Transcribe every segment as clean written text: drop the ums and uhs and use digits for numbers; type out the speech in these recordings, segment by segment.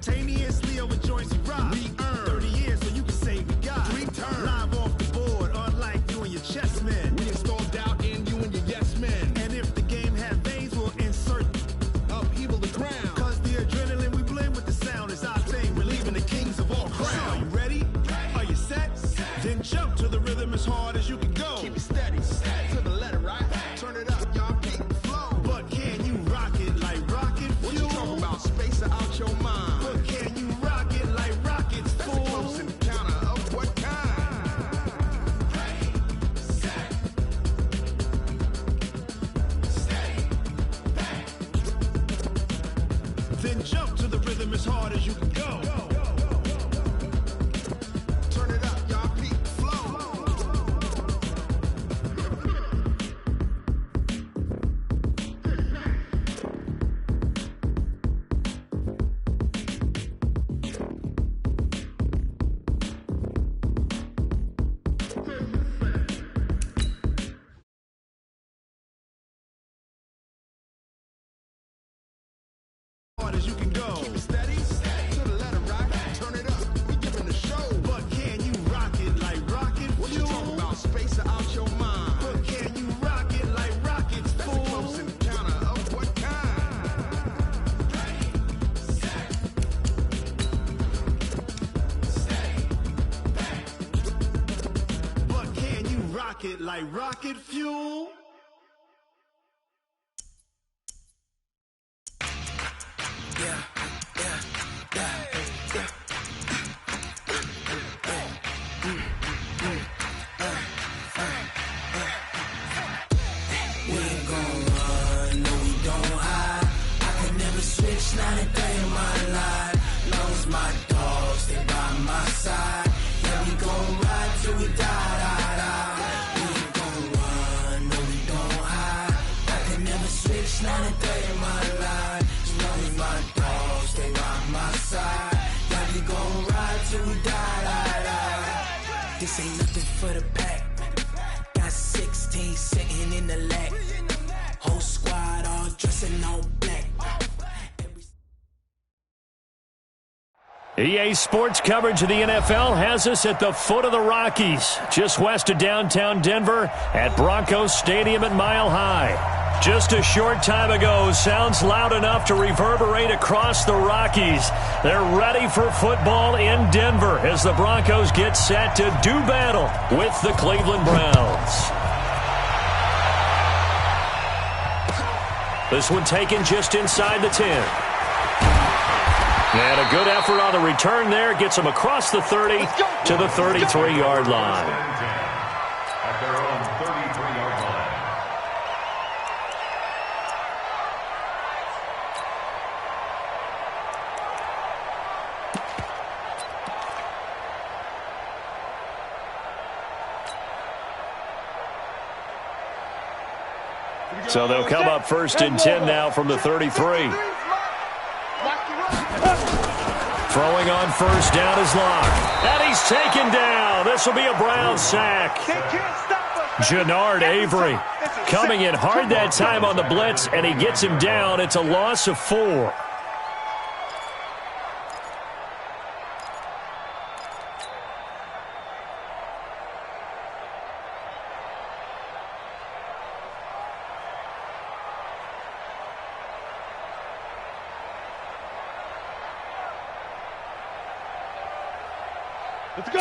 Simultaneously over joints we rock. We earn 30 years so you can say we got 3 turns. Live off the board, unlike you and your chess men. We installed doubt in you and your yes men. And if the game had veins, we'll insert upheaval the ground. Cause the adrenaline we blend with the sound is our thing. We're leaving the kings of all crowns. Are you ready? Are you set? Then jump to the rhythm as hard as you can go. Keep it steady, to the letter, right? Turn it up, y'all, keep the flow. But can you rock it like rocket fuel? What you talking about? Space out your mind. But can you rock it like rockets, fool? That's a close encounter of what kind? Ready, set, steady, back. Then jump to the rhythm as hard as you can go. Turn it up, y'all, keep the flow. Hard as you can go. Keep it steady, to the letter, right? Turn it up, we giving the show. But can you rock it like rocket fuel? What you talking about? Space out your mind. But can you rock it like rockets, fool? That's a close encounter of what kind? Ready, set, steady, back. But can you rock it like rocket fuel? Not a day in my life, long as my dogs, they by my side. Yeah, we gon' ride till we die, die, die. We ain't gon' run, no, we don't hide. I can never switch, not a day in my life, as long as my dogs, they by my side. Yeah, we gon' ride till we die, die, die. This ain't nothing for the pack. Got 16 sitting in the lag. Whole squad all dressing all black. EA Sports coverage of the NFL has us at the foot of the Rockies, just west of downtown Denver at Broncos Stadium at Mile High. Just a short time ago, sounds loud enough to reverberate across the Rockies. They're ready for football in Denver as the Broncos get set to do battle with the Cleveland Browns. This one taken just inside the 10. And a good effort on the return there. Gets him across the 30 to the 33-yard line. At their own 33-yard line. So they'll come up first and 10 now from the 33. Throwing on first down is Locke. And he's taken down. This will be a Brown sack. Jannard Avery coming in hard that time on the blitz, and he gets him down. It's a loss of 4.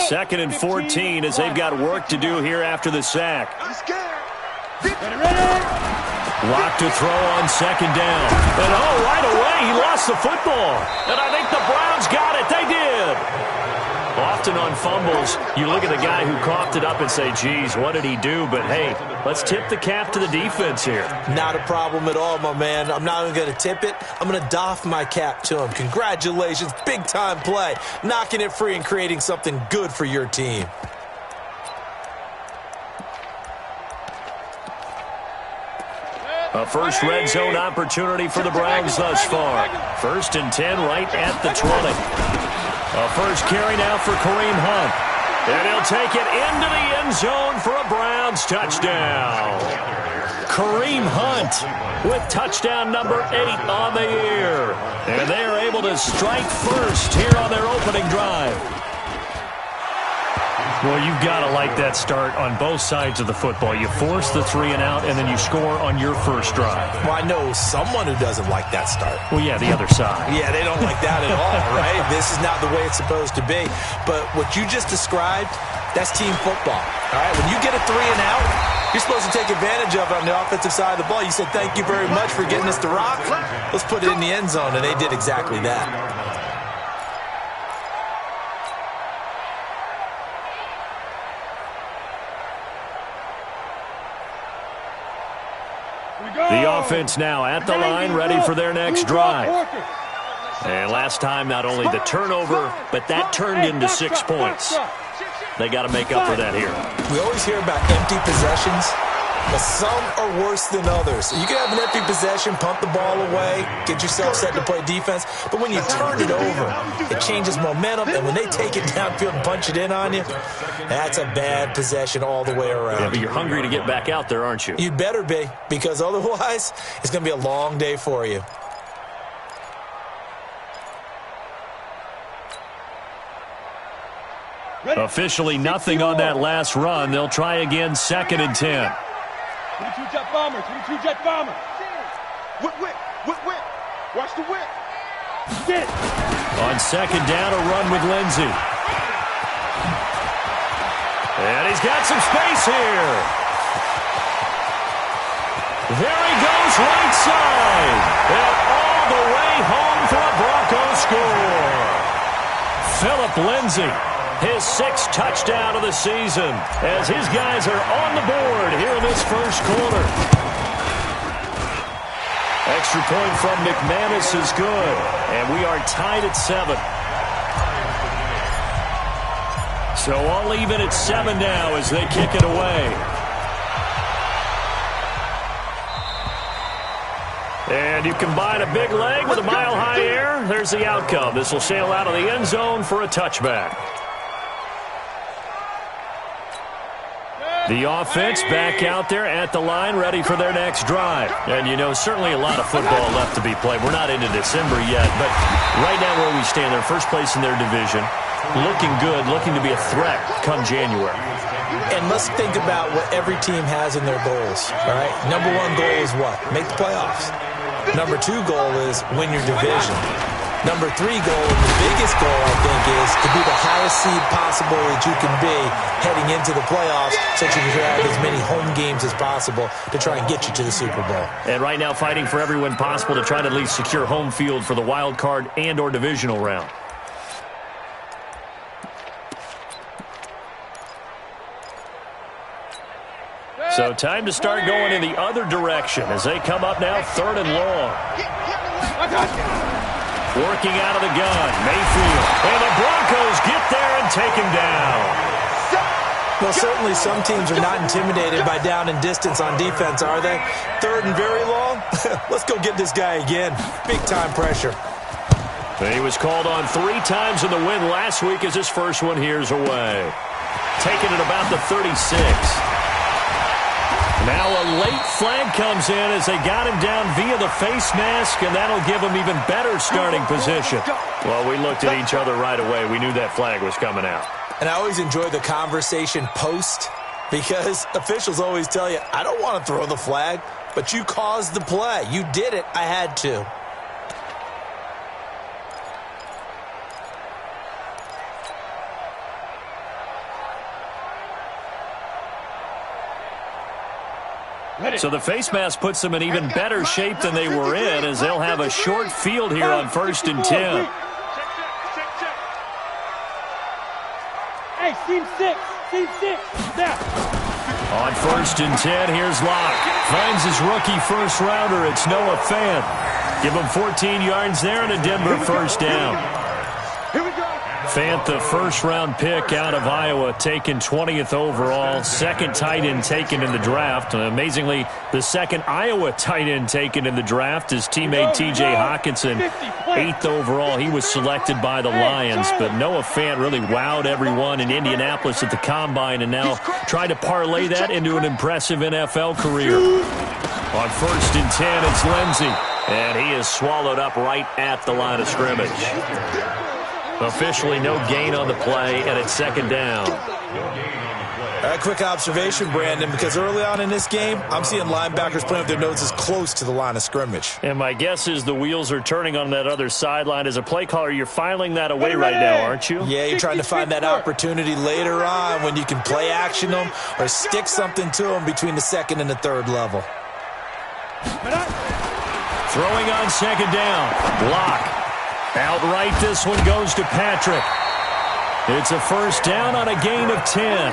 Second and 14 as they've got work to do here after the sack. Locked to throw on second down. And right away he lost the football. And I think the Browns got it. They did. Often on fumbles, you look at the guy who coughed it up and say, geez, what did he do? But, hey, let's tip the cap to the defense here. Not a problem at all, my man. I'm not even going to tip it. I'm going to doff my cap to him. Congratulations. Big-time play. Knocking it free and creating something good for your team. A first red zone opportunity for the Browns thus far. First and 10 right at the 20. A first carry now for Kareem Hunt. And he'll take it into the end zone for a Browns touchdown. Kareem Hunt with touchdown number 8 on the year. And they are able able to strike first here on their opening drive. Well, you've got to like that start on both sides of the football. You force the 3 and out, and then you score on your first drive. Well, I know someone who doesn't like that start. Well, yeah, the other side. Yeah, they don't like that at all, right? This is not the way it's supposed to be. But what you just described, that's team football, all right? When you get a 3 and out, you're supposed to take advantage of it on the offensive side of the ball. You said, thank you very much for getting us to rock. Let's put it in the end zone, and they did exactly that. The offense now at the line, ready for their next drive. And last time, not only the turnover, but that turned into 6 points. They got to make up for that here. We always hear about empty possessions, but some are worse than others. You can have an empty possession, pump the ball away, get yourself set to play defense, but when you turn it over, it changes momentum, and when they take it downfield and punch it in on you, that's a bad possession all the way around. Yeah, but you're hungry to get back out there, aren't you? You'd better be, because otherwise, it's going to be a long day for you. Officially nothing on that last run. They'll try again, 2nd and 10. 22 jet bomber, 22 jet bomber. Whip. Watch the whip. Get it. On 2nd down, a run with Lindsey. And he's got some space here. There he goes, right side. And all the way home for a Broncos score. Phillip Lindsay, his 6th touchdown of the season, as his guys are on the board here in this first quarter. Extra point from McManus is good, and we are tied at 7. So all even at 7 now as they kick it away. And you combine a big leg with a mile-high air, there's the outcome. This will sail out of the end zone for a touchback. The offense back out there at the line, ready for their next drive. And, you know, certainly a lot of football left to be played. We're not into December yet, but right now where we stand, they're first place in their division, looking good, looking to be a threat come January. And let's think about what every team has in their goals, all right? Number 1 goal is what? Make the playoffs. Number 2 goal is win your division. Number 3 goal, and the biggest goal, I think, is to be the highest seed possible that you can be heading into the playoffs so that you can have as many home games as possible to try and get you to the Super Bowl. And right now fighting for every win possible to try to at least secure home field for the wild card and or divisional round. So time to start going in the other direction as they come up now 3rd and long. Working out of the gun, Mayfield. And the Broncos get there and take him down. Well, certainly some teams are not intimidated by down and distance on defense, are they? 3rd and very long? Let's go get this guy again. Big-time pressure. He was called on 3 times in the win last week as his first one here's away. Taking it about the 36. Now a late flag comes in as they got him down via the face mask, and that'll give him even better starting position. Well, we looked at each other right away. We knew that flag was coming out. And I always enjoy the conversation post because officials always tell you, I don't want to throw the flag, but you caused the play. You did it. I had to. So the face mask puts them in even better shape than they were in as they'll have a short field here on 1st and 10. Hey, team 6, now. On 1st and 10, here's Locke. Finds his rookie first rounder. It's Noah Fant. Give him 14 yards there and a Denver first down. Here we go. Fant, the first-round pick out of Iowa, taken 20th overall, 2nd tight end taken in the draft. Amazingly, the 2nd Iowa tight end taken in the draft is teammate T.J. Hawkinson, 8th overall. He was selected by the Lions, but Noah Fant really wowed everyone in Indianapolis at the Combine and now trying to parlay that into an impressive NFL career. On 1st and 10, it's Lindsey. And he is swallowed up right at the line of scrimmage. Officially no gain on the play, and it's second down. A quick observation, Brandon, because early on in this game, I'm seeing linebackers playing with their noses close to the line of scrimmage. And my guess is the wheels are turning on that other sideline. As a play caller, you're filing that away right now, aren't you? Yeah, you're trying to find that opportunity later on when you can play action them or stick something to them between the second and the third level. Throwing on second down. Block. Outright, this one goes to Patrick. It's a first down on a gain of 10.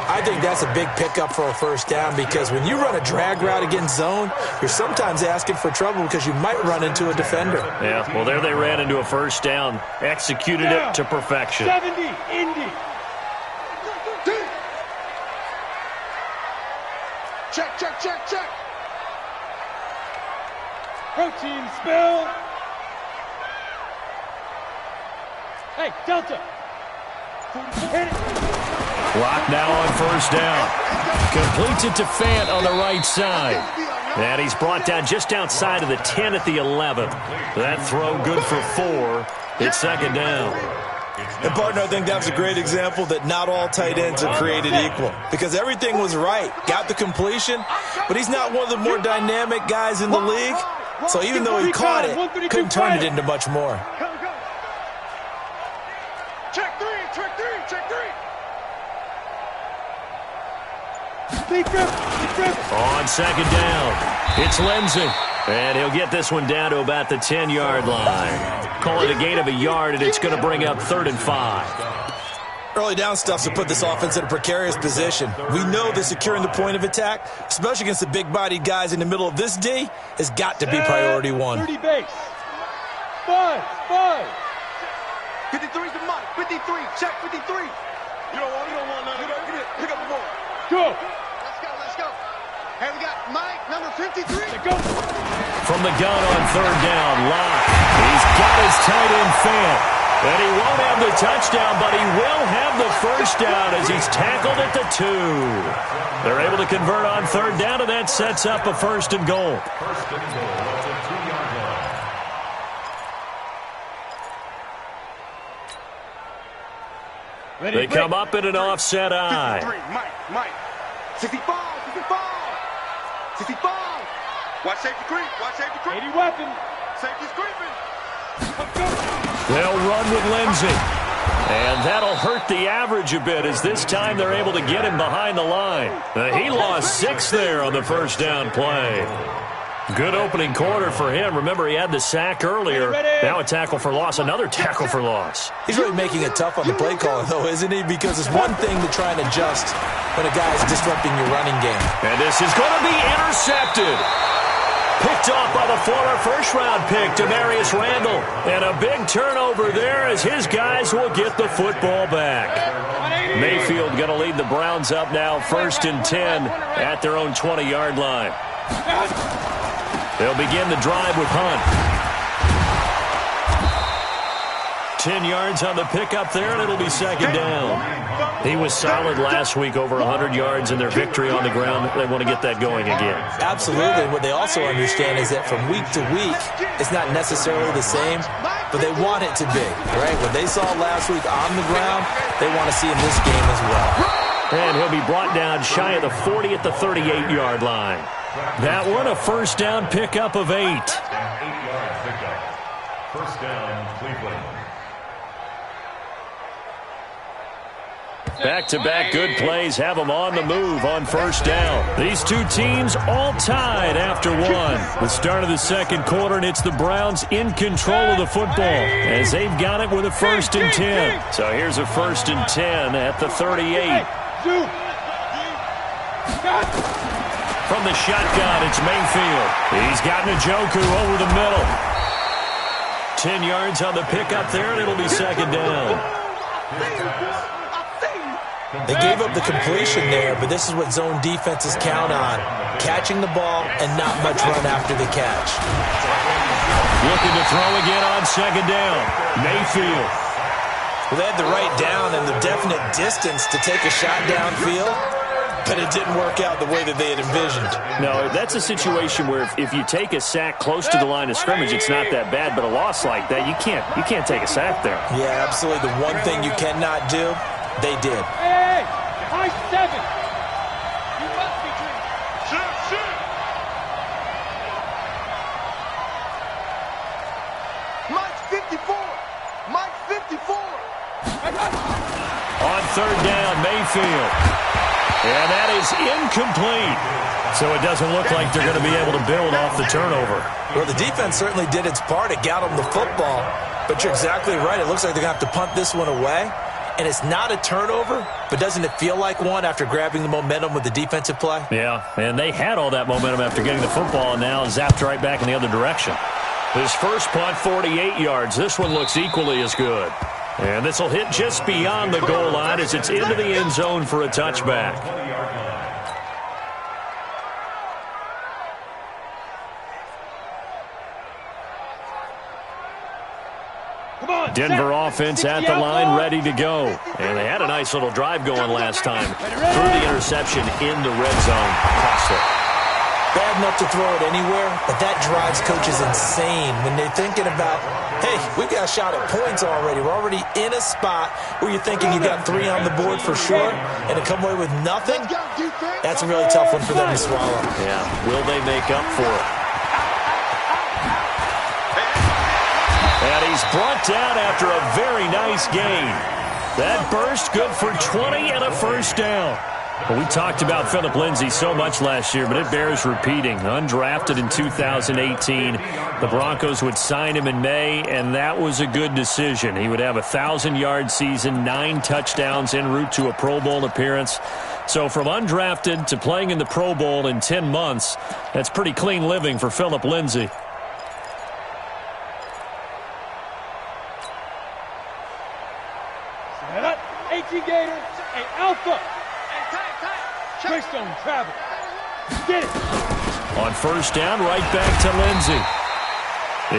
I think that's a big pickup for a first down because when you run a drag route against zone, you're sometimes asking for trouble because you might run into a defender. Yeah, well, there they ran into a first down. Executed it to perfection. 70, Indy. Check, check, check, check. Protein spill. Hey, Delta. Hit it. Clock now on first down. Completes it to Fant on the right side. And he's brought down just outside of the 10 at the 11. That throw good for 4. It's second down. And, partner, I think that was a great example that not all tight ends are created equal because everything was right. Got the completion, but he's not one of the more dynamic guys in the league. So even though he caught it, couldn't turn it into much more. Check three, check three, check three. On second down, it's Lindsey. And he'll get this one down to about the 10-yard line. Call it a gain of a yard, and it's going to bring up 3rd and 5. Early down stuff to put this offense in a precarious position. We know that securing the point of attack, especially against the big-bodied guys in the middle of this D, has got to be priority 1. 30 base. 5. 53's the mark. 53. Check 53. You don't want none. Pick up the ball. Go. Let's go. Hey, we got Mike, number 53. Go. From the gun on 3rd down, Locke. He's got his tight end Fant. And he won't have the touchdown, but he will have the first down as he's tackled at the 2. They're able to convert on 3rd down, and that sets up a 1st and goal. First and goal at the 2-yard line. They come up in an offset eye. 53, Mike. 65. 65. Watch safety creep. 80 weapon. Safety's creeping. They'll run with Lindsey. And that'll hurt the average a bit as this time they're able to get him behind the line. He lost 6 there on the first down play. Good opening quarter for him. Remember, he had the sack earlier. Now a tackle for loss, another tackle for loss. He's really making it tough on the play caller, though, isn't he? Because it's one thing to try and adjust when a guy is disrupting your running game. And this is going to be intercepted. Picked off by the former first-round pick, Demarius Randall. And a big turnover there as his guys will get the football back. Mayfield going to lead the Browns up now, 1st and 10 at their own 20-yard line. They'll begin the drive with Hunt. 10 yards on the pickup there, and it'll be second down. He was solid last week, over 100 yards in their victory on the ground. They want to get that going again. Absolutely. What they also understand is that from week to week, it's not necessarily the same, but they want it to be, right? What they saw last week on the ground, they want to see in this game as well. And he'll be brought down shy of the 40 at the 38-yard line. That one, a first down pickup of 8. 8-yard pickup. First down, Cleveland. Back-to-back good plays have them on the move on first down. These two teams all tied after one. The start of the second quarter, and it's the Browns in control of the football as they've got it with a 1st and 10. So here's a 1st and 10 at the 38. From the shotgun, it's Mayfield. He's got Njoku over the middle. 10 yards on the pickup there, and it'll be second down. They gave up the completion there, but this is what zone defenses count on. Catching the ball and not much run after the catch. Looking to throw again on second down. Mayfield. Well, they had the right down and the definite distance to take a shot downfield. but it didn't work out the way that they had envisioned. No, that's a situation where if you take a sack close to the line of scrimmage, it's not that bad, but a loss like that, you can't take a sack there. Yeah, absolutely. The one thing you cannot do, they did. Hey, high 7. You must be dreaming. Shoot. Mike 54. Mike 54. On third down, Mayfield. And that is incomplete. So it doesn't look like they're going to be able to build off the turnover. Well, the defense certainly did its part. It got them the football. But you're exactly right. It looks like they're going to have to punt this one away. And it's not a turnover, but doesn't it feel like one after grabbing the momentum with the defensive play? Yeah, and they had all that momentum after getting the football and now zapped right back in the other direction. His first punt, 48 yards. This one looks equally as good. And this will hit just beyond the goal line as it's into the end zone for a touchback. Denver offense at the line, ready to go. And they had a nice little drive going last time. Threw the interception in the red zone. Costly. Bad enough to throw it anywhere, but that drives coaches insane when they're thinking about, hey, we've got a shot at points already. We're already in a spot where you're thinking you got 3 on the board for sure, and to come away with nothing, that's a really tough one for them to swallow. Yeah, will they make up for it? And he's brought down after a very nice gain. That burst good for 20 and a first down. Well, we talked about Phillip Lindsay so much last year, but it bears repeating. Undrafted in 2018, the Broncos would sign him in May, and that was a good decision. He would have a 1,000-yard season, 9 touchdowns en route to a Pro Bowl appearance. So from undrafted to playing in the Pro Bowl in 10 months, that's pretty clean living for Phillip Lindsay. Set up. 18 Gators. Hey, Alpha. Greystone travel. Get it. On first down, right back to Lindsay.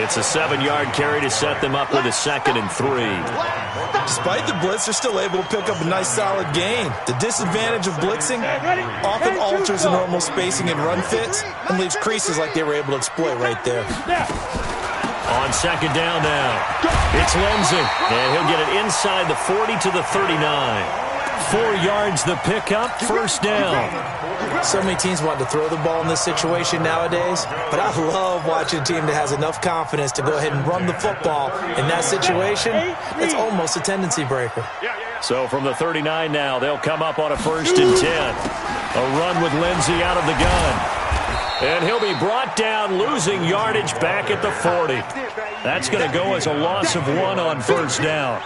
It's a 7-yard carry to set them up with a 2nd and 3. Despite the blitz, they're still able to pick up a nice solid gain. The disadvantage of blitzing often alters the normal spacing and run fits and leaves creases like they were able to exploit right there. On second down now, it's Lindsay, and he'll get it inside the 40 to the 39. 4 yards the pickup, first down. So many teams want to throw the ball in this situation nowadays, but I love watching a team that has enough confidence to go ahead and run the football. In that situation, it's almost a tendency breaker. So from the 39 now, they'll come up on a 1st and 10. A run with Lindsay out of the gun. And he'll be brought down, losing yardage back at the 40. That's going to go as a loss of 1 on first down.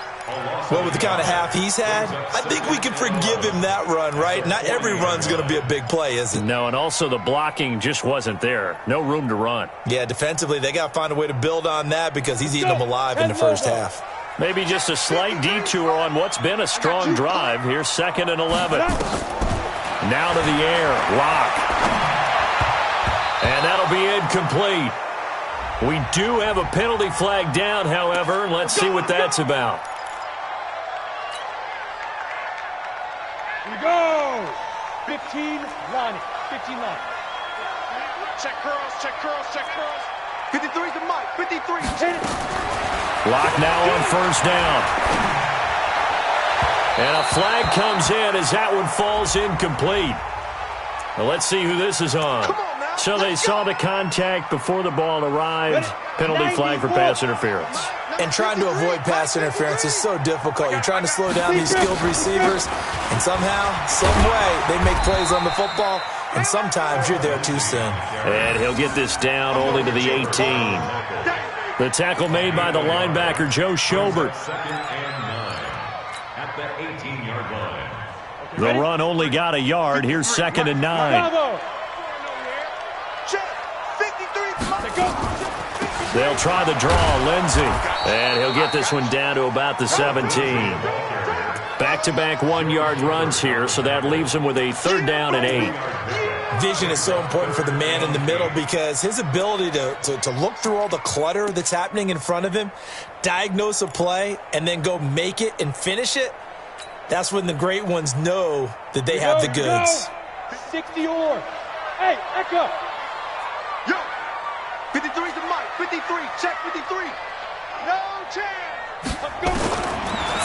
Well, with the kind of half he's had, I think we can forgive him that run, right? Not every run's going to be a big play, is it? No, and also the blocking just wasn't there. No room to run. Yeah, defensively, they got to find a way to build on that because he's eating them alive in the first half. Maybe just a slight detour on what's been a strong drive. Here's 2nd and 11. Now to the air, Locke. And that'll be incomplete. We do have a penalty flag down, however. Let's see what that's about. Here we go. 15 line. 15 line. Check curls, check curls, check curls. 53's the mic, 53. Hit it. Lock now on first down. And a flag comes in as that one falls incomplete. Well, let's see who this is on. So they saw the contact before the ball arrived. Penalty flag for pass interference. And trying to avoid pass interference is so difficult. You're trying to slow down these skilled receivers, and somehow, some way, they make plays on the football, and sometimes you're there too soon. And he'll get this down only to the 18. The tackle made by the linebacker, Joe Schobert. At the 18-yard line. The run only got a yard. Here's 2nd and 9. Bravo. They'll try the draw, Lindsay. And he'll get this one down to about the 17. Back-to-back 1-yard runs here, so that leaves him with a 3rd down and 8. Vision is so important for the man in the middle because his ability to look through all the clutter that's happening in front of him, diagnose a play, and then go make it and finish it, that's when the great ones know that they have the goods. 60 or. Hey, Echo. Yo, 53's the mic. 53, check 53. No chance. Let's go.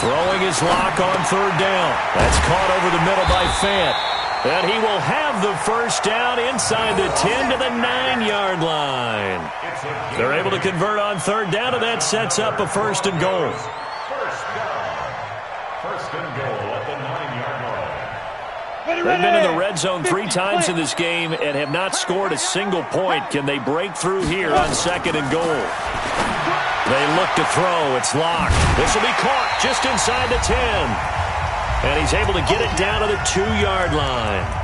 Throwing his lock on third down. That's caught over the middle by Fant. And he will have the first down inside the 10 to the 9-yard line. They're able to convert on third down, and that sets up a first and goal. First and goal at the 9-yard line. They've been in the red zone 3 times in this game and have not scored a single point. Can they break through here on second and goal? They look to throw. It's locked. This will be caught just inside the 10. And he's able to get it down to the 2-yard line.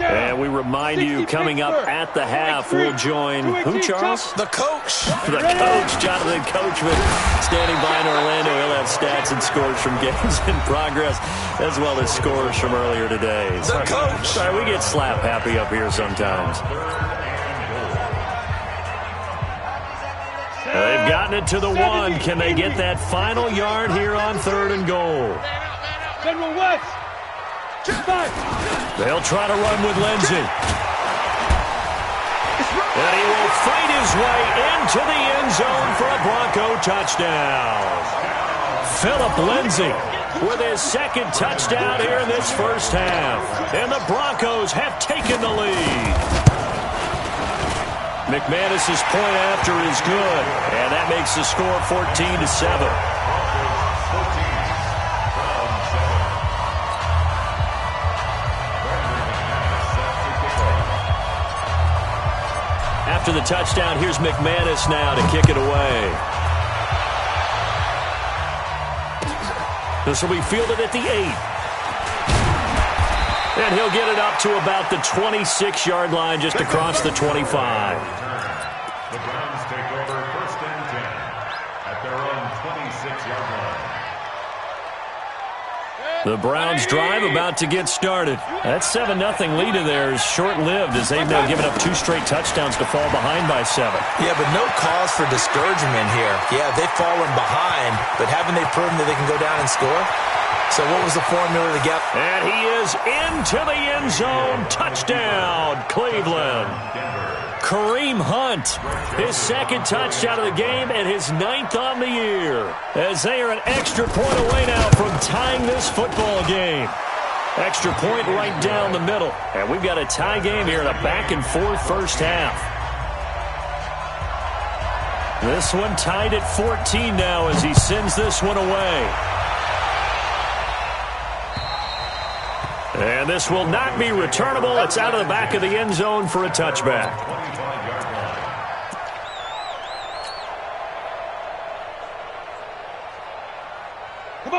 And we remind you, coming up at the half, we'll join who, Charles? The coach. The coach, Jonathan Coachman, standing by in Orlando. He'll have stats and scores from games in progress, as well as scores from earlier today. The coach. Sorry, we get slap happy up here sometimes. They've gotten it to the 1. Can they get that final yard here on third and goal? General West. They'll try to run with Lindsey. And he will fight his way into the end zone for a Bronco touchdown. Phillip Lindsey with his second touchdown here in this first half. And the Broncos have taken the lead. McManus's point after is good. And that makes the score 14-7. After the touchdown, here's McManus now to kick it away. This will be fielded at the 8. And he'll get it up to about the 26-yard line, just across the 25. The Browns take over first and 10 at their own 26-yard line. The Browns drive about to get started. That 7-0 lead of theirs short-lived as they've now given up 2 straight touchdowns to fall behind by 7. Yeah, but no cause for discouragement here. Yeah, they've fallen behind, but haven't they proven that they can go down and score? So what was the formula to get? And he is into the end zone. Touchdown, Cleveland. Kareem Hunt, his second touchdown of the game and his 9th on the year, as they are an extra point away now from tying this football game. Extra point right down the middle. And we've got a tie game here in a back-and-forth first half. This one tied at 14 now as he sends this one away. And this will not be returnable. It's out of the back of the end zone for a touchback.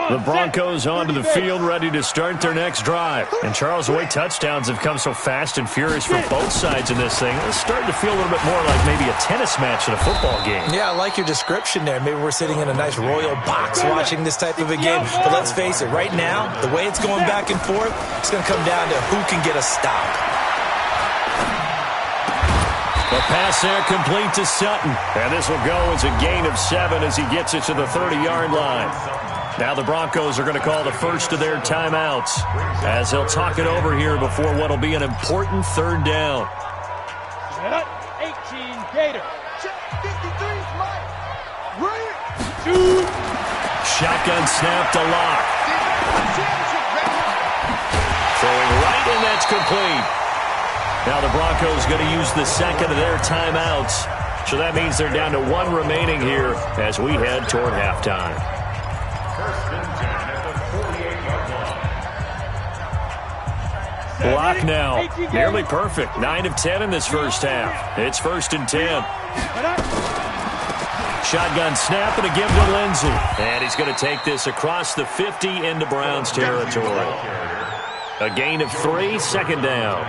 The Broncos onto the field, ready to start their next drive. And Charles, the way touchdowns have come so fast and furious from both sides in this thing, it's starting to feel a little bit more like maybe a tennis match in a football game. Yeah, I like your description there. Maybe we're sitting in a nice royal box watching this type of a game. But let's face it, right now, the way it's going back and forth, it's going to come down to who can get a stop. The pass there complete to Sutton. And this will go as a gain of 7 as he gets it to the 30-yard line. Now the Broncos are going to call the first of their timeouts as they'll talk it over here before what will be an important third down. 18 Gator. 53's Mike. Right. 2. Shotgun snap to Lock. Throwing right, and that's complete. Now the Broncos going to use the second of their timeouts. So that means they're down to 1 remaining here as we head toward halftime. First and 10 at the 48-yard line. Block now. Nearly perfect. 9 of 10 in this first half. It's first and 10. Shotgun snap and a give to Lindsey. And he's going to take this across the 50 into Browns territory. A gain of 3, second down.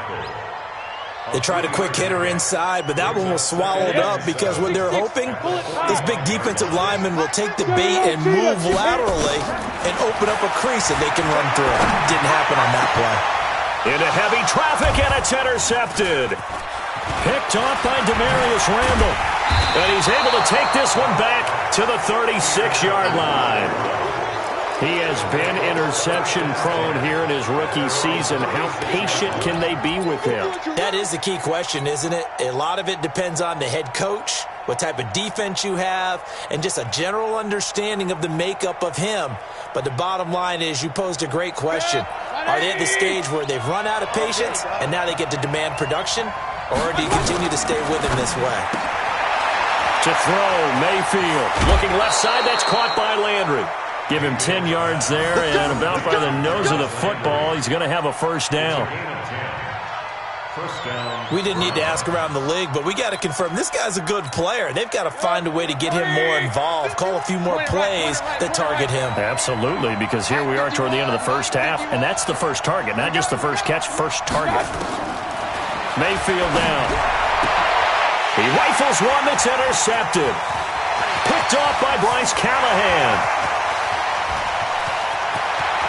They tried a quick hitter inside, but that one was swallowed up because what they're hoping, this big defensive lineman will take the bait and move laterally and open up a crease that they can run through. Didn't happen on that play. Into heavy traffic, and it's intercepted. Picked off by Demarius Randall. And he's able to take this one back to the 36-yard line. He has been interception-prone here in his rookie season. How patient can they be with him? That is the key question, isn't it? A lot of it depends on the head coach, what type of defense you have, and just a general understanding of the makeup of him. But the bottom line is you posed a great question. Are they at the stage where they've run out of patience and now they get to demand production? Or do you continue to stay with him this way? To throw, Mayfield. Looking left side, that's caught by Landry. Give him 10 yards there, and about by the nose of the football, he's going to have a first down. We didn't need to ask around the league, but we got to confirm this guy's a good player. They've got to find a way to get him more involved, call a few more plays that target him. Absolutely, because here we are toward the end of the first half, and that's the first target, not just the first catch, first target. Mayfield down. He rifles one that's intercepted. Picked off by Bryce Callahan.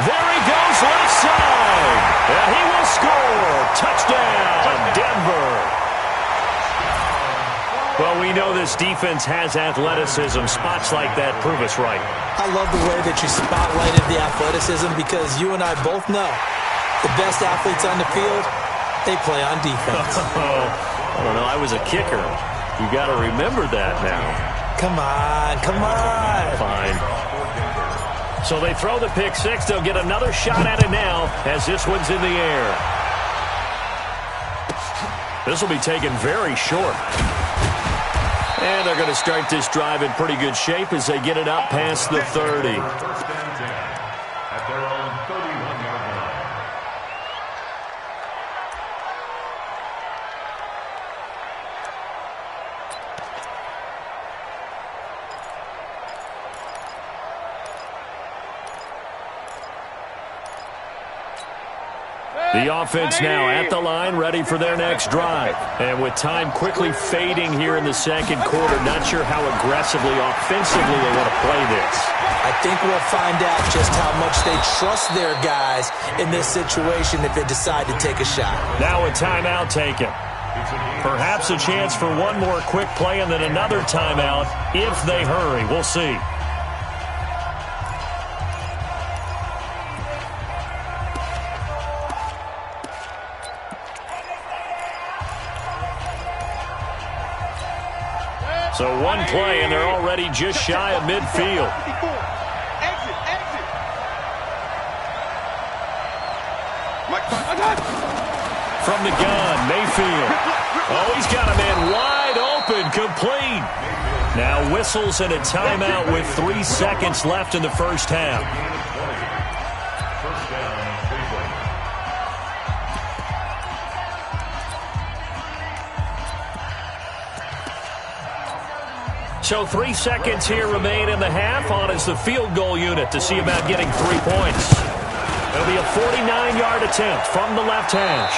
There he goes left side. And he will score. Touchdown, Denver. Well, we know this defense has athleticism. Spots like that prove us right. I love the way that you spotlighted the athleticism because you and I both know the best athletes on the field, they play on defense. I don't know. I was a kicker. You got to remember that now. Come on, come on. Fine. So they throw the pick six. They'll get another shot at it now as this one's in the air. This will be taken very short. And they're going to start this drive in pretty good shape as they get it up past the 30. First and 10 at their own 31-yard line. The offense now at the line, ready for their next drive. And with time quickly fading here in the second quarter, not sure how aggressively, offensively they want to play this. I think we'll find out just how much they trust their guys in this situation if they decide to take a shot. Now a timeout taken. Perhaps a chance for one more quick play and then another timeout if they hurry. We'll see. So one play, and they're already just shy of midfield. Exit, exit. From the gun, Mayfield. Oh, he's got a man wide open, complete. Now whistles and a timeout with 3 seconds left in the first half. First down, Cleveland. So 3 seconds here remain in the half. On is the field goal unit to see about getting 3 points. It'll be a 49-yard attempt from the left hash.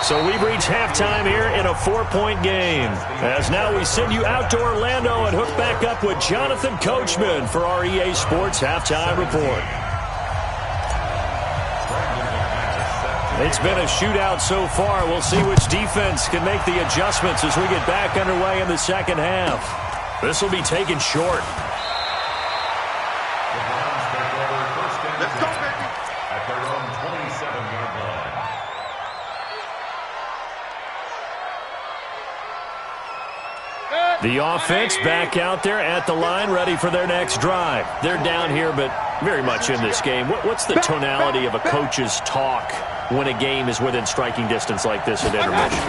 So we've reached halftime here in a 4-point game. As now we send you out to Orlando and hook back up with Jonathan Coachman for our EA Sports Halftime Report. It's been a shootout so far. We'll see which defense can make the adjustments as we get back underway in the second half. This will be taken short. The Browns take over first and 10 at their own 27-yard line. The offense back out there at the line, ready for their next drive. They're down here, but very much in this game. What's the tonality of a coach's talk when a game is within striking distance like this at intermission?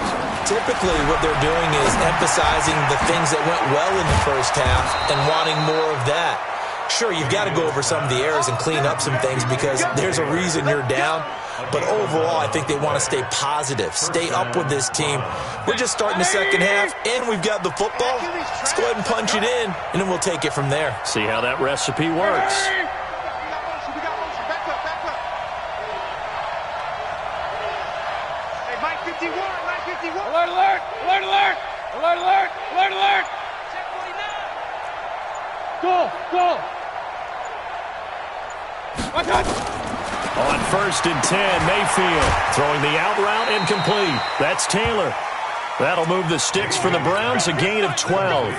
Typically what they're doing is emphasizing the things that went well in the first half and wanting more of that. Sure, you've got to go over some of the errors and clean up some things because there's a reason you're down. But overall, I think they want to stay positive, stay up with this team. We're just starting the second half, and we've got the football. Let's go ahead and punch it in, and then we'll take it from there. See how that recipe works. Go. On 1st and 10, Mayfield throwing the out route incomplete. That's Taylor. That'll move the sticks for the Browns, a gain of 12.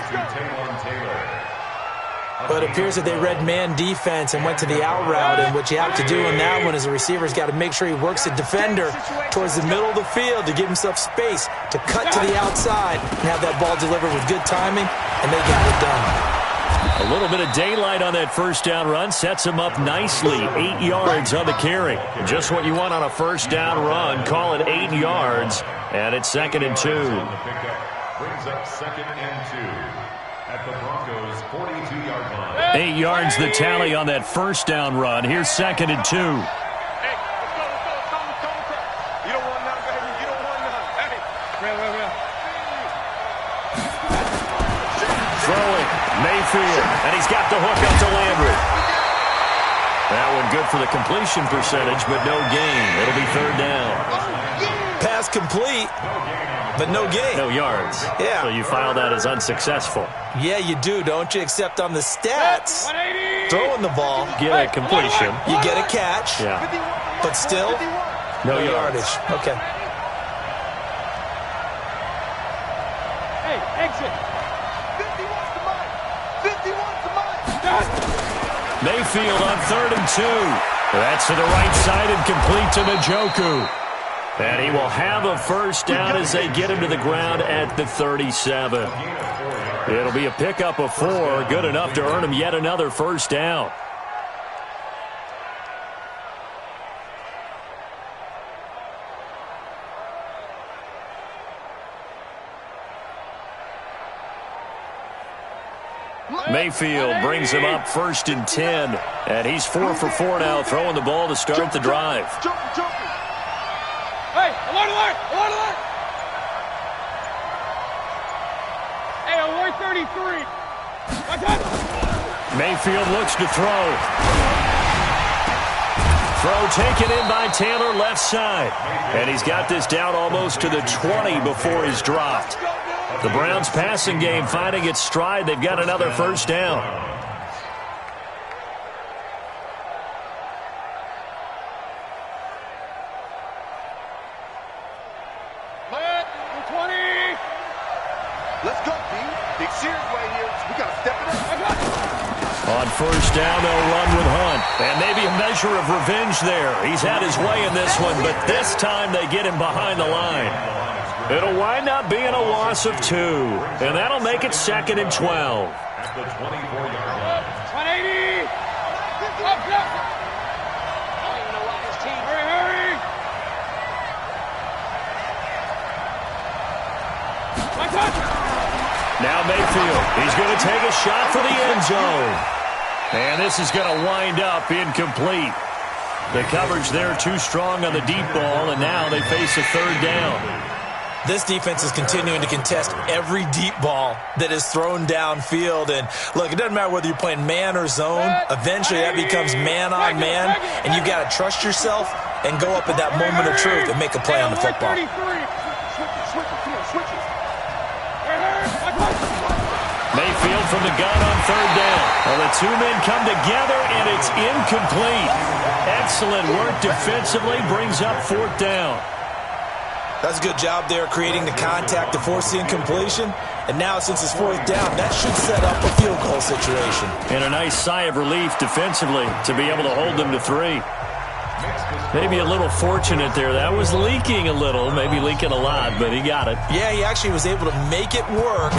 But it appears that they read man defense and went to the out route, and what you have to do in that one is the receiver's got to make sure he works the defender towards the middle of the field to give himself space to cut to the outside and have that ball delivered with good timing, and they got it done. A little bit of daylight on that first down run sets him up nicely. 8 yards on the carry. Just what you want on a first down run. Call it 8 yards, and it's 2nd and 2. Brings up 2nd and 2 at the Broncos' 42-yard line. 8 yards the tally on that first down run. Here's 2nd and 2. Hey, let's go. You don't want none, baby. You don't want none. Hey. Real. Throwing, Mayfield, and he's got the hook up to Landry. That one good for the completion percentage, but no gain. It'll be 3rd down. Pass complete, but no gain. No yards. Yeah. So you file that as unsuccessful. Yeah, you do, don't you? Except on the stats, throwing the ball, Get a completion. you get a catch, Yeah. but still, No yardage. Okay. Hey, exit. 51's the mine. 51's the mine. Mayfield on 3rd and 2. That's to the right side and complete to Njoku. And he will have a first down as they get him to the ground at the 37. It'll be a pickup of 4, good enough to earn him yet another first down. Mayfield brings him up 1st and 10. And he's 4 for 4 now, throwing the ball to start the drive. Jump. Hey, alert. Hey, alert 33. Mayfield looks to throw. Throw taken in by Taylor, left side. And he's got this down almost to the 20 before he's dropped. The Browns' passing game finding its stride. They've got another first down. Let's go, B. Big Sears way here. We got to step it up. On first down, they'll run with Hunt. And maybe a measure of revenge there. He's had his way in this one, but this time they get him behind the line. It'll wind up being a loss of 2, and that'll make it 2nd and 12. At the 24-yard line. 180. Up. I don't even know why this team. Hurry. Now Mayfield, he's going to take a shot for the end zone. And this is going to wind up incomplete. The coverage there too strong on the deep ball, and now they face a 3rd down. This defense is continuing to contest every deep ball that is thrown downfield. And, look, it doesn't matter whether you're playing man or zone. Eventually that becomes man on man, and you've got to trust yourself and go up at that moment of truth and make a play on the football. Mayfield from the gun on 3rd down. Well, the 2 men come together, and it's incomplete. Excellent work defensively, brings up 4th down. That's a good job there creating the contact to force the incompletion. And now, since it's 4th down, that should set up a field goal situation. And a nice sigh of relief defensively to be able to hold them to 3. Maybe a little fortunate there. That was leaking a little, maybe leaking a lot, but he got it. Yeah, he actually was able to make it work.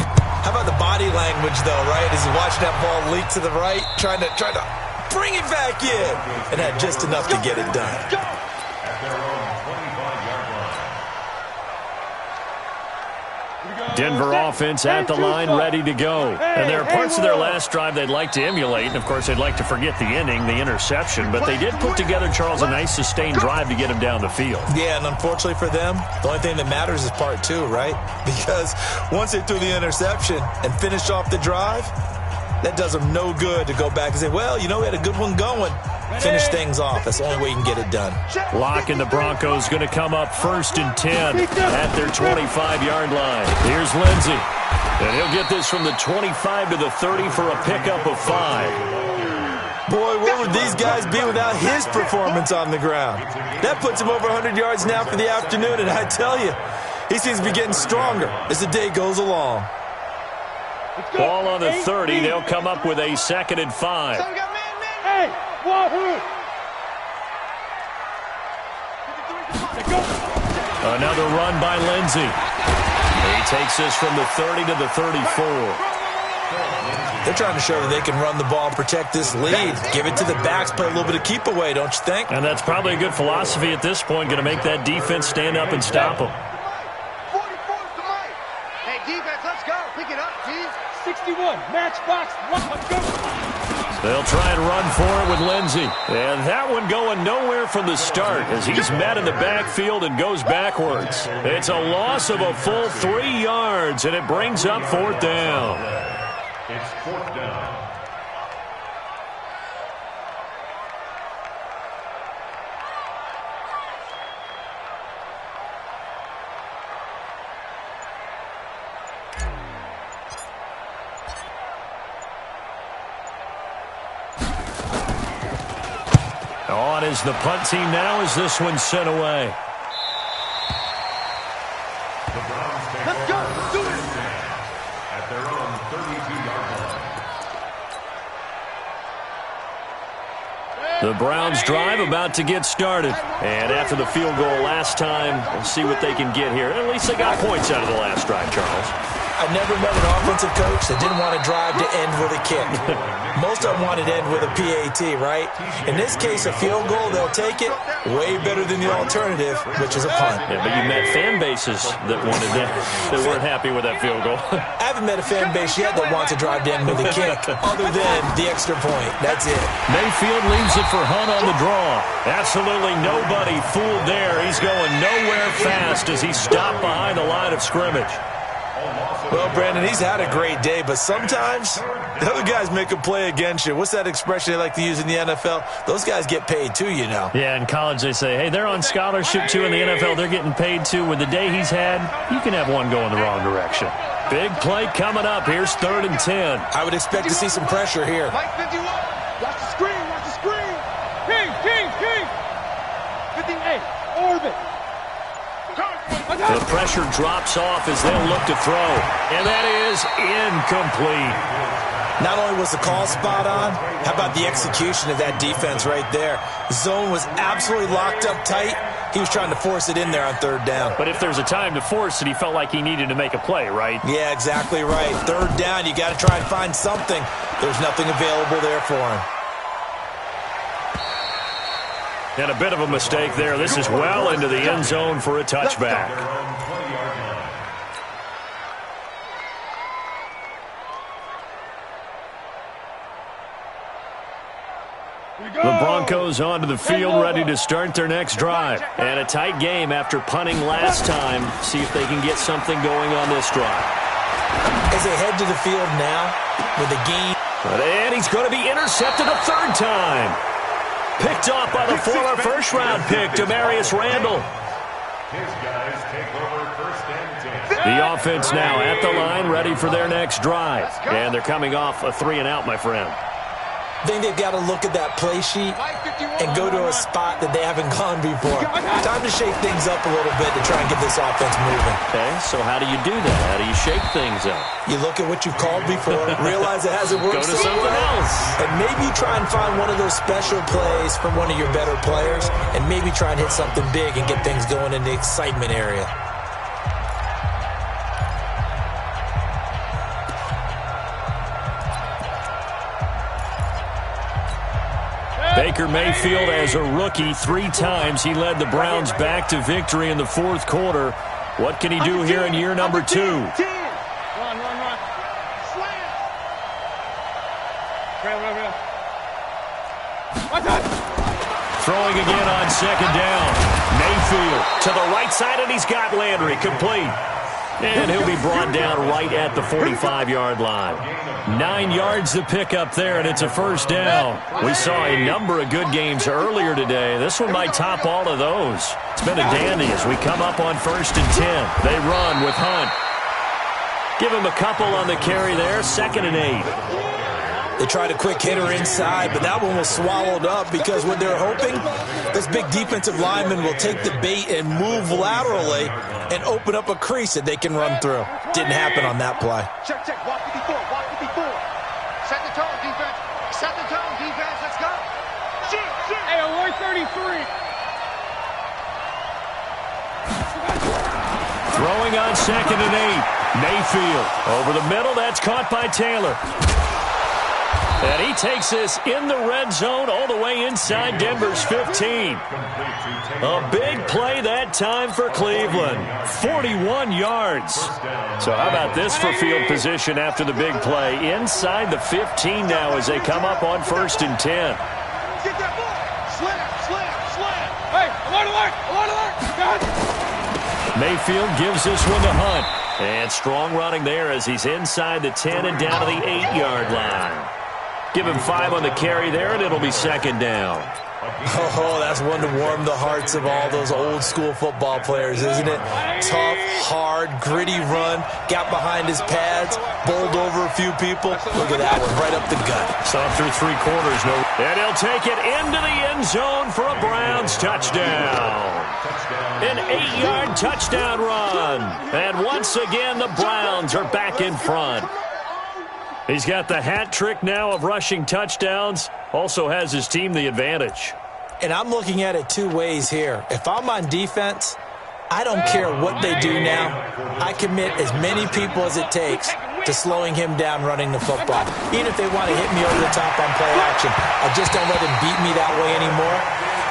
How about the body language, though, right? As he watched that ball leak to the right, trying to bring it back in, and had just enough to get it done. At their own 25-yard line. Denver offense at the line, ready to go. And there are parts of their last drive they'd like to emulate. And, of course, they'd like to forget the ending, the interception. But they did put together, Charles, a nice sustained drive to get him down the field. Yeah, and unfortunately for them, the only thing that matters is part 2, right? Because once they threw the interception and finished off the drive, that does them no good to go back and say, well, you know, we had a good one going. Finish things off. That's the only way you can get it done. Lock and the Broncos going to come up 1st and 10 at their 25-yard line. Here's Lindsey. And he'll get this from the 25 to the 30 for a pickup of 5. Boy, where would these guys be without his performance on the ground? That puts him over 100 yards now for the afternoon, and I tell you, he seems to be getting stronger as the day goes along. Ball on the 30. They'll come up with a 2nd and 5. Hey, wahoo! Another run by Lindsey. He takes this from the 30 to the 34. They're trying to show that they can run the ball and protect this lead. Give it to the backs, play a little bit of keep away, don't you think? And that's probably a good philosophy at this point, going to make that defense stand up and stop them. 44's the mic. Hey, defense, let's go. Pick it up, team. 61, matchbox, let's go. They'll try and run for it with Lindsey. And that one going nowhere from the start as he's met in the backfield and goes backwards. It's a loss of a full 3 yards, and it brings up 4th down. It's 4th down. On is the punt team now as this one's sent away. The Browns take Let's go. over Do it. at their own 32-yard line. The Browns drive about to get started. And after the field goal last time, we'll see what they can get here. At least they got points out of the last drive, Charles. I never met an offensive coach that didn't want to drive to end with a kick. Most of them wanted to end with a PAT, right? In this case, a field goal, they'll take it. Way better than the alternative, which is a punt. Yeah, but you met fan bases that wanted that weren't happy with that field goal. I haven't met a fan base yet that wants to drive to end with a kick, other than the extra point. That's it. Mayfield leaves it for Hunt on the draw. Absolutely nobody fooled there. He's going nowhere fast as he stopped behind the line of scrimmage. Well, Brandon, he's had a great day, but sometimes the other guys make a play against you. What's that expression they like to use in the NFL? Those guys get paid too, you know. Yeah, in college they say, hey, they're on scholarship too. In the NFL, they're getting paid too. With the day he's had, you can have one going the wrong direction. Big play coming up. Here's 3rd and 10. I would expect to see some pressure here. Mike 51. Watch the screen. Watch the screen. King. 58, orbit. The pressure drops off as they'll look to throw. And that is incomplete. Not only was the call spot on, how about the execution of that defense right there? Zone was absolutely locked up tight. He was trying to force it in there on 3rd down. But if there's a time to force it, he felt like he needed to make a play, right? Yeah, exactly right. 3rd down, you got to try and find something. There's nothing available there for him. And a bit of a mistake there. This is well into the end zone for a touchback. The Broncos onto the field, ready to start their next drive. And a tight game after punting last time. See if they can get something going on this drive. As they head to the field now with a gain. And he's going to be intercepted a 3rd time. Picked off by the former first-round pick, Demarius Randall. His guys take over 1st and 10. The offense now at the line, ready for their next drive. And they're coming off a 3-and-out, my friend. I think they've got to look at that play sheet and go to a spot that they haven't gone before. Time to shake things up a little bit to try and get this offense moving. Okay, so how do you do that? How do you shake things up? You look at what you've called before, realize it hasn't worked. Go to something else. And maybe try and find one of those special plays from one of your better players, and maybe try and hit something big and get things going in the excitement area. Baker Mayfield, as a rookie, 3 times he led the Browns back to victory in the 4th quarter. What can he do here in year number 2? Run. Slant. Rail. Throwing again on 2nd down. Mayfield to the right side, and he's got Landry complete. And he'll be brought down right at the 45-yard line. 9 yards to pick up there, and it's a 1st down. We saw a number of good games earlier today. This one might top all of those. It's been a dandy as we come up on 1st and 10. They run with Hunt. Give him a couple on the carry there, 2nd and 8. They tried a quick hitter inside, but that one was swallowed up because what they're hoping, this big defensive lineman will take the bait and move laterally and open up a crease that they can run through. Didn't happen on that play. Check, check. Walk to before. Walk to before. Set the tone, defense. Set the tone, defense. Let's go. Shoot, shoot. Hey, alert 33. Throwing on 2nd and 8. Mayfield over the middle. That's caught by Taylor. And he takes this in the red zone all the way inside Denver's 15. A big play that time for Cleveland. 41 yards. So how about this for field position after the big play? Inside the 15 now as they come up on 1st and 10. Get that ball. Slam, slam, slam. Hey, alert. God. Mayfield gives this one to Hunt. And strong running there as he's inside the 10 and down to the 8-yard line. Give him 5 on the carry there, and it'll be 2nd down. Oh, that's one to warm the hearts of all those old-school football players, isn't it? Tough, hard, gritty run, got behind his pads, bowled over a few people. Look at that one, right up the gut. Saw him through 3 quarters. And he'll take it into the end zone for a Browns touchdown. An 8-yard touchdown run. And once again, the Browns are back in front. He's got the hat trick now of rushing touchdowns. Also has his team the advantage. And I'm looking at it 2 ways here. If I'm on defense, I don't care what they do now. I commit as many people as it takes to slowing him down running the football. Even if they want to hit me over the top on play action, I just don't let him beat me that way anymore.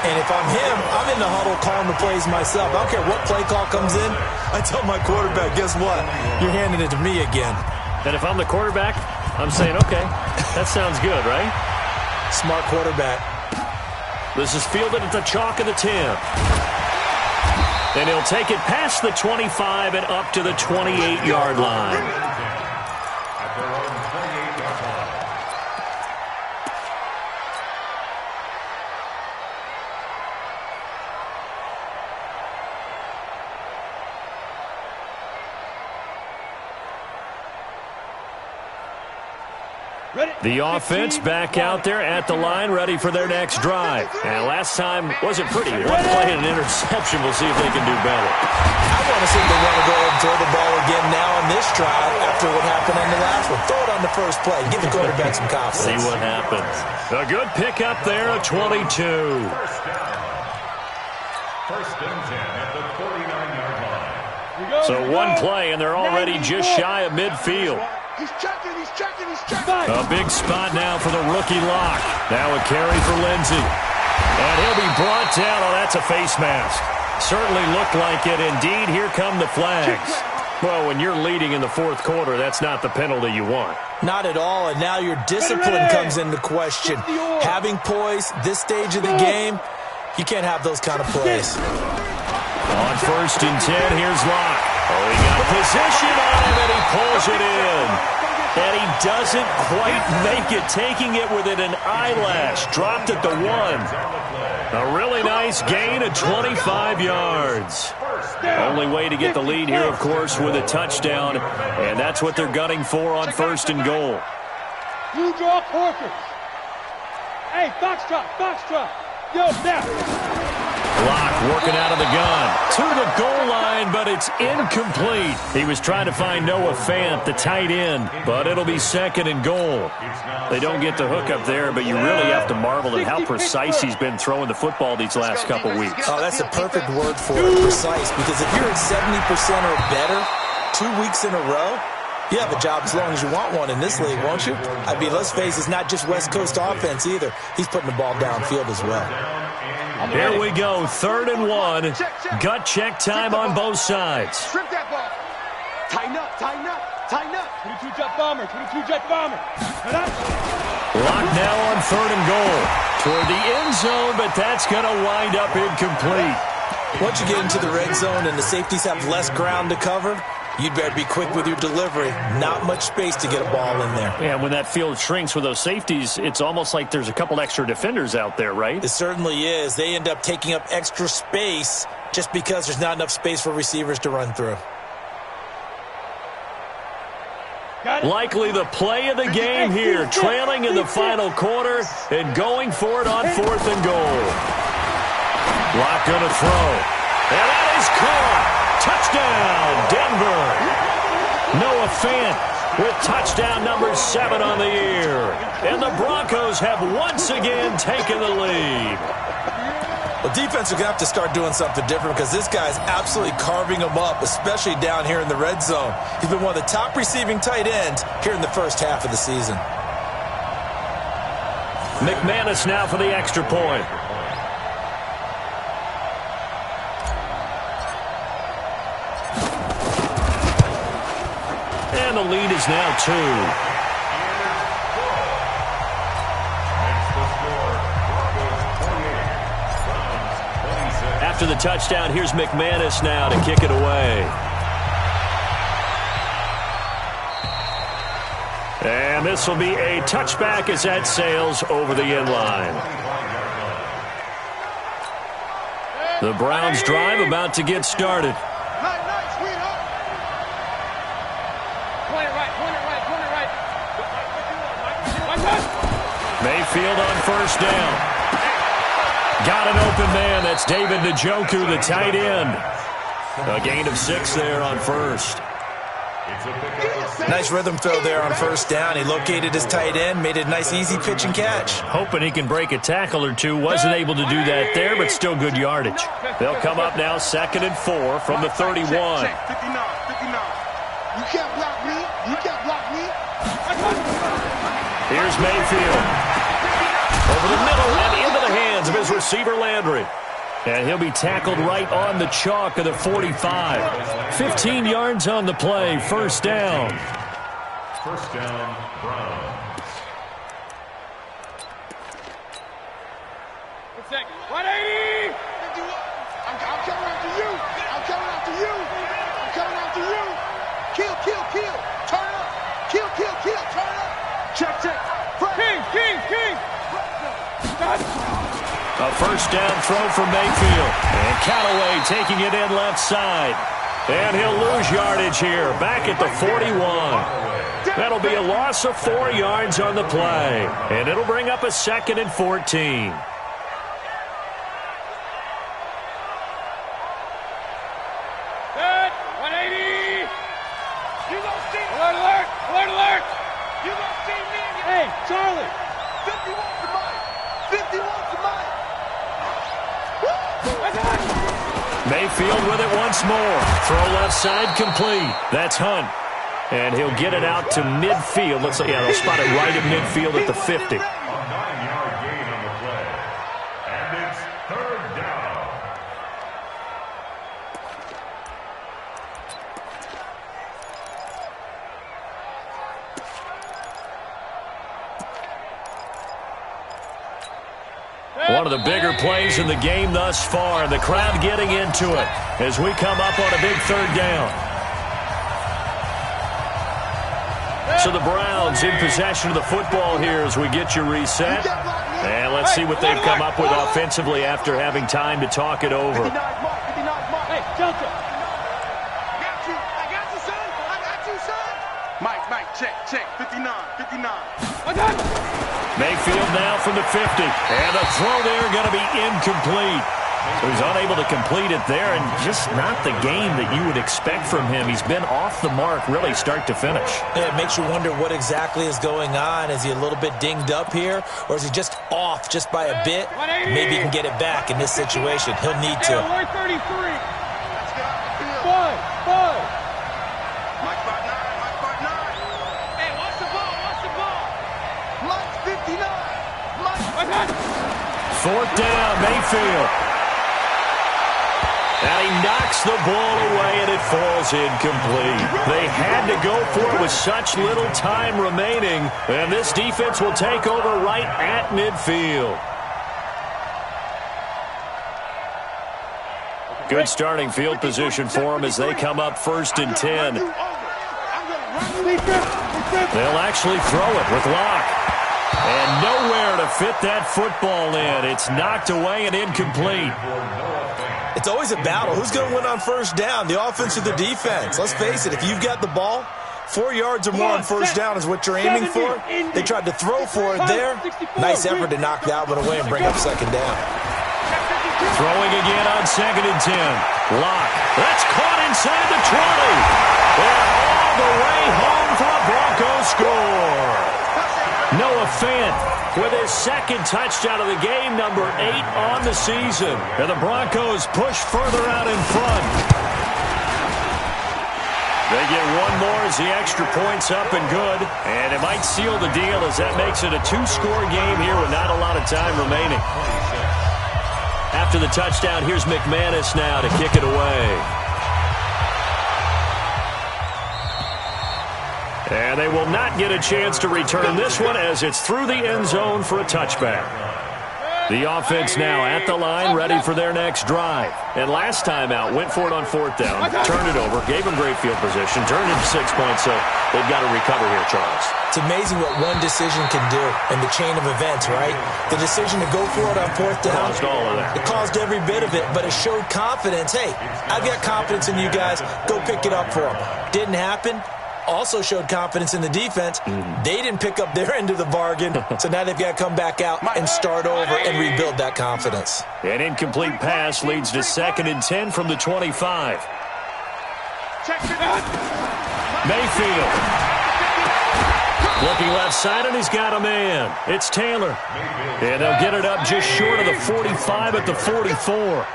And if I'm him, I'm in the huddle calling the plays myself. I don't care what play call comes in. I tell my quarterback, guess what? You're handing it to me again. And if I'm the quarterback, I'm saying, okay, that sounds good, right? Smart quarterback. This is fielded at the chalk of the 10. And he'll take it past the 25 and up to the 28-yard line. At their own 28-yard line. The offense back out there at the line, ready for their next drive. And last time wasn't pretty. One play and an interception. We'll see if they can do better. I want to see them want to go and throw the ball again now on this drive after what happened on the last one. Throw it on the first play. Give the quarterback some confidence. See what happens. A good pickup there, a 22. First down. 1st and 10 at the 49-yard line. So one play, and they're already just shy of midfield. He's checking, he's checking, he's checking. A big spot now for the rookie lock. Now a carry for Lindsey. And he'll be brought down. Oh, that's a face mask. Certainly looked like it. Indeed, here come the flags. Well, when you're leading in the 4th quarter, that's not the penalty you want. Not at all, and now your discipline comes into question. Having poise, this stage of the game, you can't have those kind of plays. On 1st and 10, here's Locke. Oh, he got position on him, and he pulls it in. And he doesn't quite make it, taking it within an eyelash. Dropped at the 1. A really nice gain of 25 yards. Only way to get the lead here, of course, with a touchdown. And that's what they're gunning for on 1st and goal. You draw Corker. Hey, foxtrot. Yo, now. Locke working out of the gun to the goal line, but it's incomplete. He was trying to find Noah Fant, the tight end, but it'll be 2nd and goal. They don't get the hook up there, but you really have to marvel at how precise he's been throwing the football these last couple weeks. Oh, that's a perfect word for it, precise, because if you're at 70% or better 2 weeks in a row, you have a job as long as you want one in this league, won't you? I mean, let's face it, it's not just West Coast offense either. He's putting the ball downfield as well. Here we go, 3rd and 1. Gut check time on both sides. Strip that ball. Tighten up. 22-jet bomber. Locked now on 3rd and goal. Toward the end zone, but that's going to wind up incomplete. Once you get into the red zone and the safeties have less ground to cover, you'd better be quick with your delivery. Not much space to get a ball in there. Yeah, when that field shrinks with those safeties, it's almost like there's a couple extra defenders out there, right? It certainly is. They end up taking up extra space just because there's not enough space for receivers to run through. Likely the play of the game here, trailing in the final quarter and going for it on 4th and goal. Lock going to throw. And that is caught. Touchdown, Denver. Noah Fant with touchdown number 7 on the year. And the Broncos have once again taken the lead. Well, defense are going to have to start doing something different because this guy's absolutely carving them up, especially down here in the red zone. He's been one of the top receiving tight ends here in the first half of the season. McManus now for the extra point. And the lead is now 2. After the touchdown, here's McManus now to kick it away. And this will be a touchback as that sails over the end line. The Browns drive about to get started. Mayfield on first down. Got an open man. That's David Njoku, the tight end. A gain of 6 there on first. Nice rhythm fill there on first down. He located his tight end, made a nice easy pitch and catch. Hoping he can break a tackle or two. Wasn't able to do that there, but still good yardage. They'll come up now 2nd and 4 from the 31. 59. You can't block me. You can't block me. Here's Mayfield. Over the middle and into the hands of his receiver, Landry. And he'll be tackled right on the chalk of the 45. 15 yards on the play. First down. First down, Browns. 180! I'm coming after you. I'm coming after you. I'm coming after you. Kill. Turn up. Kill. Turn up. Check. King. A first down throw for Mayfield. And Callaway taking it in left side. And he'll lose yardage here. Back at the 41. That'll be a loss of 4 yards on the play. And it'll bring up a 2nd and 14. Good. 180. You gonna see me. Alert. You gonna see me. Hey, Charlie. 51 to mine. 51 to mine. Mayfield with it once more. Throw left side complete. That's Hunt. And he'll get it out to midfield. They'll spot it right at midfield at the 50. A 9-yard gain on the play. And it's 3rd down. One of the bigger plays in the game thus far, and the crowd getting into it as we come up on a big 3rd down. So the Browns in possession of the football here as we get you reset. And let's see what they've come up with offensively after having time to talk it over. 59 mark. Hey, Delta. I got you, son. Mike, check. 59. I got you. Mayfield now from the 50. And the throw there going to be incomplete. So he's unable to complete it there, and just not the game that you would expect from him. He's been off the mark really start to finish. Yeah, it makes you wonder what exactly is going on. Is he a little bit dinged up here, or is he just off just by a bit? Maybe he can get it back in this situation. He'll need to. Hey, 33. Let's get off the field. Five. Mike 5'9". Hey, watch the ball. Mike 59. Mike. 4th down, Mayfield. And he knocks the ball away, and it falls incomplete. They had to go for it with such little time remaining, and this defense will take over right at midfield. Good starting field position for them as they come up 1st and 10. They'll actually throw it with Locke. And nowhere to fit that football in. It's knocked away and incomplete. It's always a battle. Who's going to win on first down, the offense or the defense? Let's face it, if you've got the ball, 4 yards or more on first down is what you're aiming for. They tried to throw for it there. Nice effort to knock that one away and bring up second down. Throwing again on 2nd and 10. Lock. That's caught inside the 20. And all the way home for a Broncos score. Noah Fant with his second touchdown of the game, number 8 on the season. And the Broncos push further out in front. They get one more as the extra point's up and good. And it might seal the deal as that makes it a 2-score game here with not a lot of time remaining. After the touchdown, here's McManus now to kick it away. And they will not get a chance to return this one as it's through the end zone for a touchback. The offense now at the line, ready for their next drive. And last time out, went for it on 4th down, turned it over, gave them great field position, turned into 6 points, so they've got to recover here, Charles. It's amazing what one decision can do in the chain of events, right? The decision to go for it on 4th down. Caused all of that. It caused every bit of it, but it showed confidence. Hey, I've got confidence in you guys. Go pick it up for them. Didn't happen. Also showed confidence in the defense. They didn't pick up their end of the bargain, so now they've got to come back out and start over and rebuild that confidence. An incomplete pass leads to 2nd and 10 from the 25. Mayfield. Looking left side, and he's got a man. It's Taylor. And they'll get it up just short of the 45 at the 44.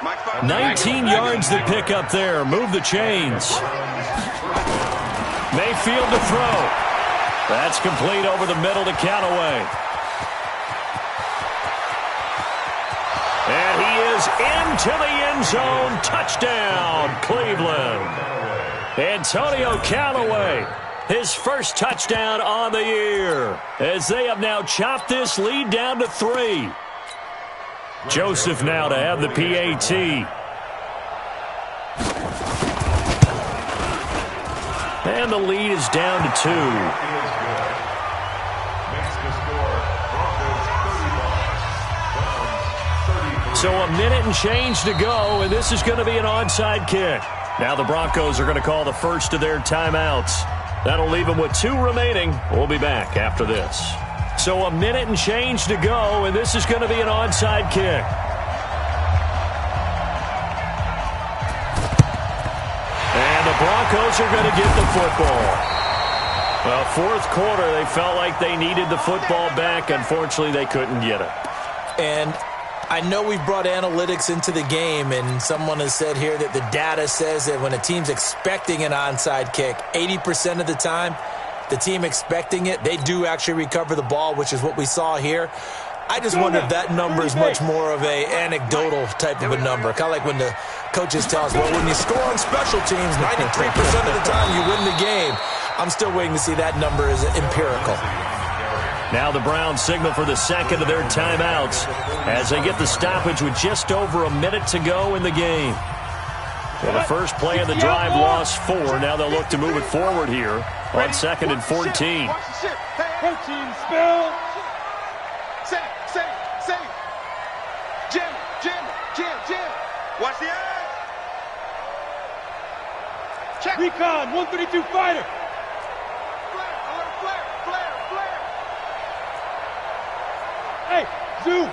19 yards to pick up there. Move the chains. Mayfield to throw. That's complete over the middle to Callaway. And he is into the end zone. Touchdown, Cleveland. Antonio Callaway, his first touchdown on the year, as they have now chopped this lead down to 3. Joseph now to have the PAT. And the lead is down to 2. So a minute and change to go, and this is going to be an onside kick. Now the Broncos are going to call the first of their timeouts. That'll leave them with 2 remaining. We'll be back after this. So a minute and change to go, and this is going to be an onside kick. And the Broncos are going to get the football. Well, 4th quarter, they felt like they needed the football back. Unfortunately, they couldn't get it. And I know we've brought analytics into the game, and someone has said here that the data says that when a team's expecting an onside kick, 80% of the time, the team expecting it, they do actually recover the ball, which is what we saw here. I just wonder if that number is much more of a anecdotal type of a number. Kind of like when the coaches tell us, well, when you score on special teams, 93% of the time you win the game. I'm still waiting to see that number is empirical. Now the Browns signal for the second of their timeouts as they get the stoppage with just over a minute to go in the game. Well, the first play of the drive lost 4. Now they'll look to move it forward here on 2nd and 14. Protein spill. Say. Jim. Watch the eyes. Check. Recon, 132 fighter. Flare. Hey, zoom.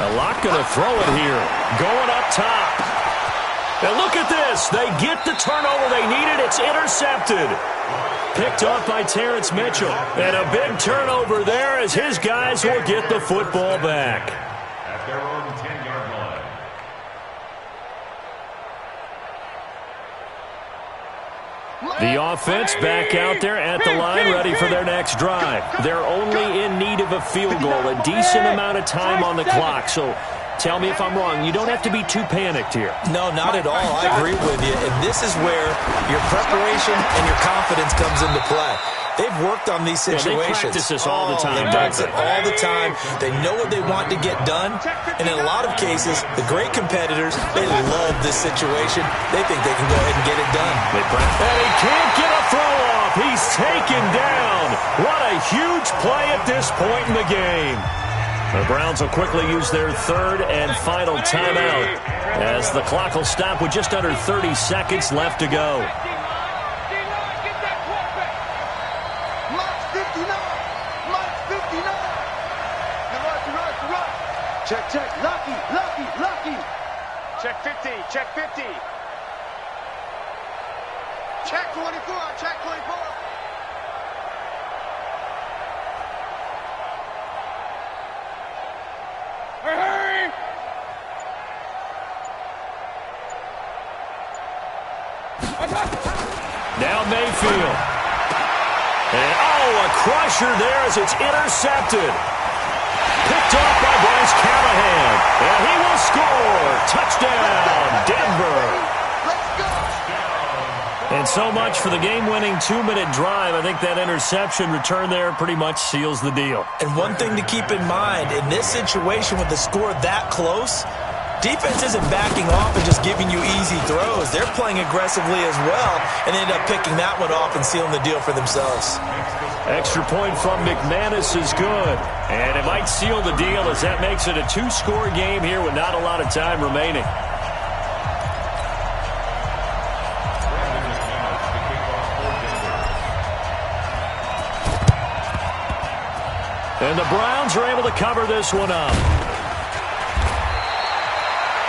A lot going to throw it here. Going up top. And look at this. They get the turnover they needed. It's intercepted. Picked off by Terrence Mitchell. And a big turnover there as his guys will get the football back. At their own 10-yard line. The offense back out there at the line, ready for their next drive. They're only in need of a field goal, a decent amount of time on the clock. So tell me if I'm wrong. You don't have to be too panicked here. No, not at all. I agree with you. And this is where your preparation and your confidence comes into play. They've worked on these situations. They practice this all the time. They practice it all the time. They know what they want to get done. And in a lot of cases, the great competitors, they love this situation. They think they can go ahead and get it done. And he can't get a throw off. He's taken down. What a huge play at this point in the game. The Browns will quickly use their 3rd and final timeout as the clock will stop with just under 30 seconds left to go. Mike's 59. You're right. Check. Lucky. Check 50. Check 50. Check 24. Check 24. Hurry! Now Mayfield. And a crusher there as it's intercepted. Picked off by Bryce Callahan. And he will score. Touchdown, Denver. Let's go. And so much for the game-winning 2-minute drive. I think that interception return there pretty much seals the deal. And one thing to keep in mind, in this situation with the score that close, defense isn't backing off and just giving you easy throws. They're playing aggressively as well and end up picking that one off and sealing the deal for themselves. Extra point from McManus is good. And it might seal the deal as that makes it a 2-score game here with not a lot of time remaining. And the Browns are able to cover this one up.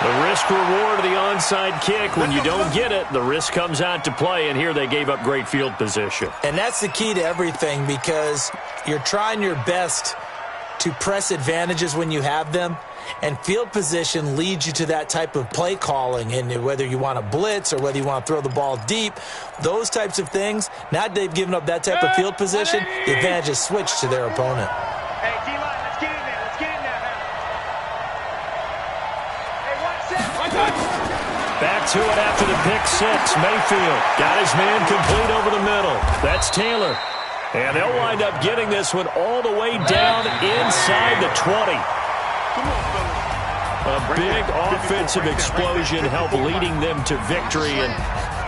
The risk-reward of the onside kick, when you don't get it, the risk comes out to play, and here they gave up great field position. And that's the key to everything, because you're trying your best to press advantages when you have them, and field position leads you to that type of play calling, and whether you want to blitz or whether you want to throw the ball deep, those types of things, now that they've given up that type of field position, the advantage is switched to their opponent. Hey, D-line, let's get in there. Let's get in there now. Hey, 1 set. Back to it after the pick six. Mayfield got his man complete over the middle. That's Taylor. And they'll wind up getting this one all the way down inside the 20. A big offensive explosion helped leading them to victory. And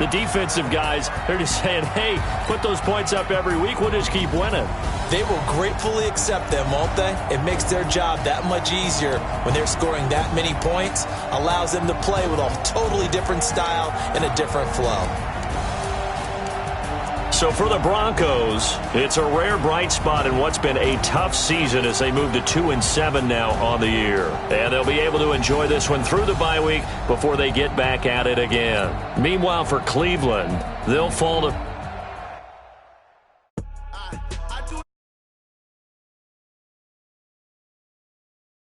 the defensive guys, they're just saying, hey, put those points up every week. We'll just keep winning. They will gratefully accept them, won't they? It makes their job that much easier when they're scoring that many points. Allows them to play with a totally different style and a different flow. So for the Broncos, it's a rare bright spot in what's been a tough season as they move to 2-7 now on the year. And they'll be able to enjoy this one through the bye week before they get back at it again. Meanwhile, for Cleveland, they'll fall to